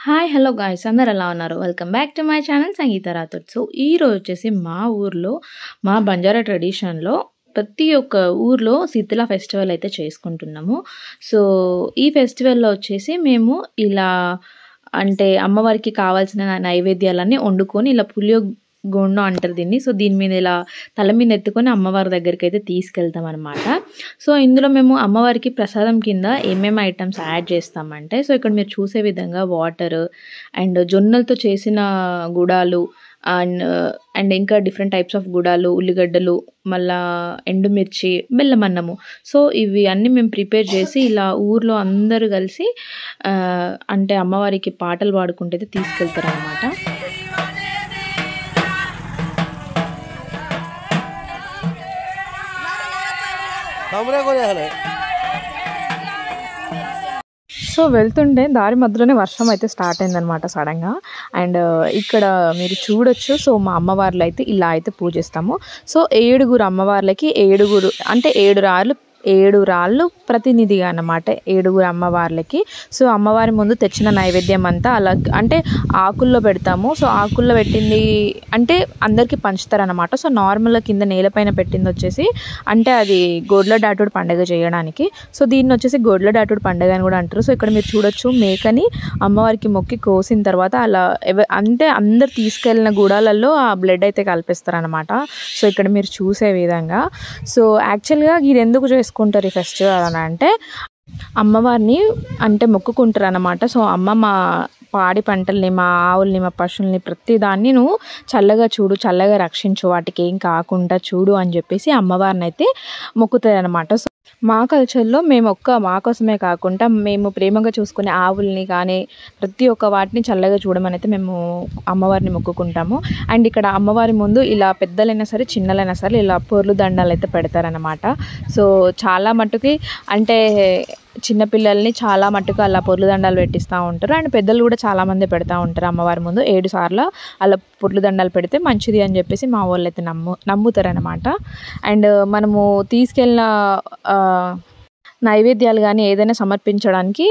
Hi hello guys అందరు ఎలా ఉన్నారు? Welcome back to my channel Sangeetha Rathod. So ఈరోజు వచ్చేసి మా ఊర్లో మా బంజారా ట్రెడిషన్లో ప్రతి ఒక్క ఊర్లో శీతల ఫెస్టివల్ అయితే చేసుకుంటున్నాము. సో ఈ ఫెస్టివల్లో వచ్చేసి మేము ఇలా అంటే అమ్మవారికి కావాల్సిన నైవేద్యాలన్నీ వండుకొని ఇలా గోండం అంటారు దీన్ని. సో దీని మీద ఇలా తల మీద ఎత్తుకొని అమ్మవారి దగ్గరికి అయితే తీసుకెళ్తాం అనమాట. సో ఇందులో మేము అమ్మవారికి ప్రసాదం కింద ఏమేమి ఐటమ్స్ యాడ్ చేస్తామంటే, సో ఇక్కడ మీరు చూసే విధంగా వాటర్ అండ్ జొన్నలతో చేసిన గుడాలు అండ్ ఇంకా డిఫరెంట్ టైప్స్ ఆఫ్ గుడాలు, ఉల్లిగడ్డలు, మళ్ళా ఎండుమిర్చి, బెల్లం అన్నము. సో ఇవి అన్నీ మేము ప్రిపేర్ చేసి ఇలా ఊర్లో అందరూ కలిసి అంటే అమ్మవారికి పాటలు పాడుకుంటూ అయితే తీసుకెళ్తారు అనమాట. సో వెళ్తుంటే దారి మధ్యలోనే వర్షం అయితే స్టార్ట్ అయిందనమాట సడన్గా. అండ్ ఇక్కడ మీరు చూడొచ్చు. సో మా అమ్మవార్లు అయితే ఇలా అయితే పూజిస్తాము. సో 7 అమ్మవార్లకి 7 అంటే 7 రాళ్ళు ప్రతినిధిగా అన్నమాట 7 అమ్మవార్లకి. సో అమ్మవారి ముందు తెచ్చిన నైవేద్యం అంతా అలా అంటే ఆకుల్లో పెడతాము. సో ఆకుల్లో పెట్టింది అంటే అందరికీ పంచుతారనమాట. సో నార్మల్గా కింద నేలపైన పెట్టింది వచ్చేసి అంటే అది గొడ్ల డాటుడు పండుగ చేయడానికి. సో దీన్ని వచ్చేసి గొడ్ల డాటుడు పండుగ అని కూడా అంటారు. సో ఇక్కడ మీరు చూడొచ్చు మేకని అమ్మవారికి మొక్కి కోసిన తర్వాత అలా అంటే అందరు తీసుకెళ్ళిన గుడాలలో ఆ బ్లడ్ అయితే కలిపిస్తారనమాట. సో ఇక్కడ మీరు చూసే విధంగా. సో యాక్చువల్గా ఇది ఎందుకు చేసుకుంటారు ఈ ఫెస్టివల్ అని అంటే అమ్మవారిని అంటే మొక్కుకుంటారు అనమాట. సో అమ్మ మా పాడి పంటల్ని, మా ఆవుల్ని, మా పశువుల్ని ప్రతి దాన్ని నువ్వు చల్లగా చూడు, చల్లగా రక్షించు, వాటికి ఏం కాకుండా చూడు అని చెప్పేసి అమ్మవారిని అయితే మొక్కుతుంది అనమాట. సో మా కల్చర్లో మేము మా కోసమే కాకుండా మేము ప్రేమగా చూసుకునే ఆవుల్ని కానీ ప్రతి ఒక్క వాటిని చల్లగా చూడమని అయితే మేము అమ్మవారిని మొక్కుకుంటాము. అండ్ ఇక్కడ అమ్మవారి ముందు ఇలా పెద్దలైనా సరే చిన్నలైనా సరే ఇలా పొర్లు దండాలు అయితే పెడతారనమాట. సో చాలా మట్టుకి అంటే చిన్నపిల్లల్ని చాలా మట్టుకు అలా పొర్లు దండాలు పెట్టిస్తూ ఉంటారు. అండ్ పెద్దలు కూడా చాలామంది పెడతా ఉంటారు అమ్మవారి ముందు 7 సార్లు అలా పొర్లు దండాలు పెడితే మంచిది అని చెప్పేసి మా వాళ్ళు అయితే నమ్ముతారనమాట. అండ్ మనము తీసుకెళ్ళిన నైవేద్యాలు కానీ ఏదైనా సమర్పించడానికి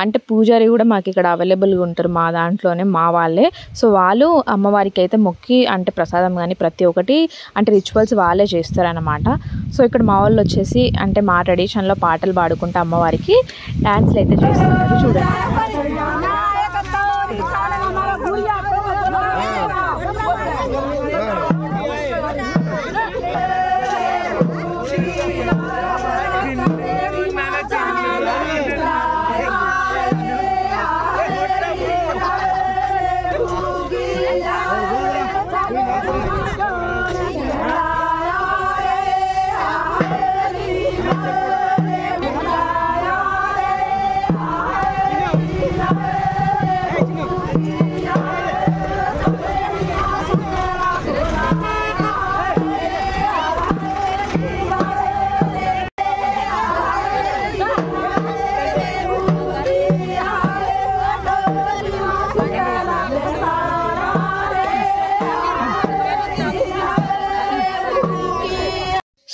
అంటే పూజారి కూడా మాకు ఇక్కడ అవైలబుల్గా ఉంటారు మా దాంట్లోనే, మా వాళ్ళే. సో వాళ్ళు అమ్మవారికి అయితే మొక్కి అంటే ప్రసాదం కానీ ప్రతి ఒక్కటి అంటే రిచువల్స్ వాళ్ళే చేస్తారనమాట. సో ఇక్కడ మా వాళ్ళు వచ్చేసి అంటే మా ట్రెడిషన్లో పాటలు పాడుకుంటూ అమ్మవారికి డ్యాన్స్లు అయితే చేస్తున్నారు చూడండి.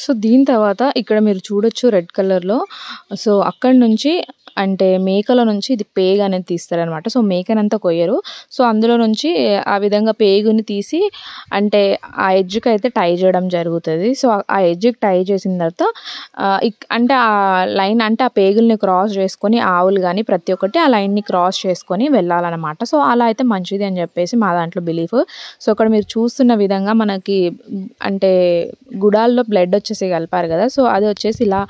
సో దీని తర్వాత ఇక్కడ మీరు చూడొచ్చు రెడ్ కలర్లో. సో అక్కడి నుంచి అంటే మేకల నుంచి ఇది పేగు అనేది తీస్తారనమాట. సో మేకనంతా కొయ్యరు. సో అందులో నుంచి ఆ విధంగా పేగుని తీసి అంటే ఆ ఎడ్జ్కి అయితే టై చేయడం జరుగుతుంది. సో ఆ ఎడ్జ్కి టై చేసిన తర్వాత అంటే ఆ లైన్ అంటే ఆ పేగుల్ని క్రాస్ చేసుకొని ఆవులు కానీ ప్రతి ఒక్కటి ఆ లైన్ని క్రాస్ చేసుకొని వెళ్ళాలన్నమాట. సో అలా అయితే మంచిది అని చెప్పేసి మా దాంట్లో బిలీఫ్. సో అక్కడ మీరు చూస్తున్న విధంగా మనకి అంటే గుడాల్లో బ్లడ్ వచ్చేసి కలిపారు కదా. సో అది వచ్చేసి ఇలా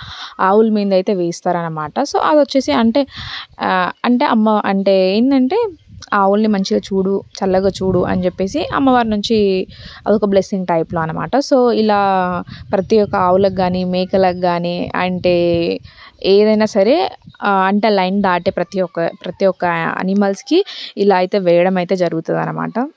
ఆవుల మీద అయితే వేస్తారనమాట. సో అది వచ్చేసి అంటే అమ్మ అంటే ఏంటంటే ఆవుల్ని మంచిగా చూడు, చల్లగా చూడు అని చెప్పేసి అమ్మవారి నుంచి అదొక బ్లెస్సింగ్ టైప్లో అనమాట. సో ఇలా ప్రతి ఒక్క ఆవులకు కానీ మేకలకు కానీ అంటే ఏదైనా సరే అంటే లైన్ దాటే ప్రతి ఒక్క అనిమల్స్కి ఇలా అయితే వేయడం అయితే జరుగుతుంది అనమాట.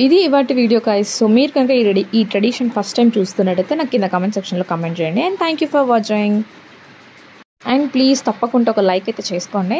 ఇది ఇవాటి వీడియో గైస్. సో మీరు కనుక ఈ ట్రెడిషన్ ఫస్ట్ టైం చూస్తున్నట్టయితే నాకు కింద కామెంట్ సెక్షన్లో కామెంట్ చేయండి. And thank you for watching. And please తప్పకుండా ఒక లైక్ అయితే చేసుకోండి.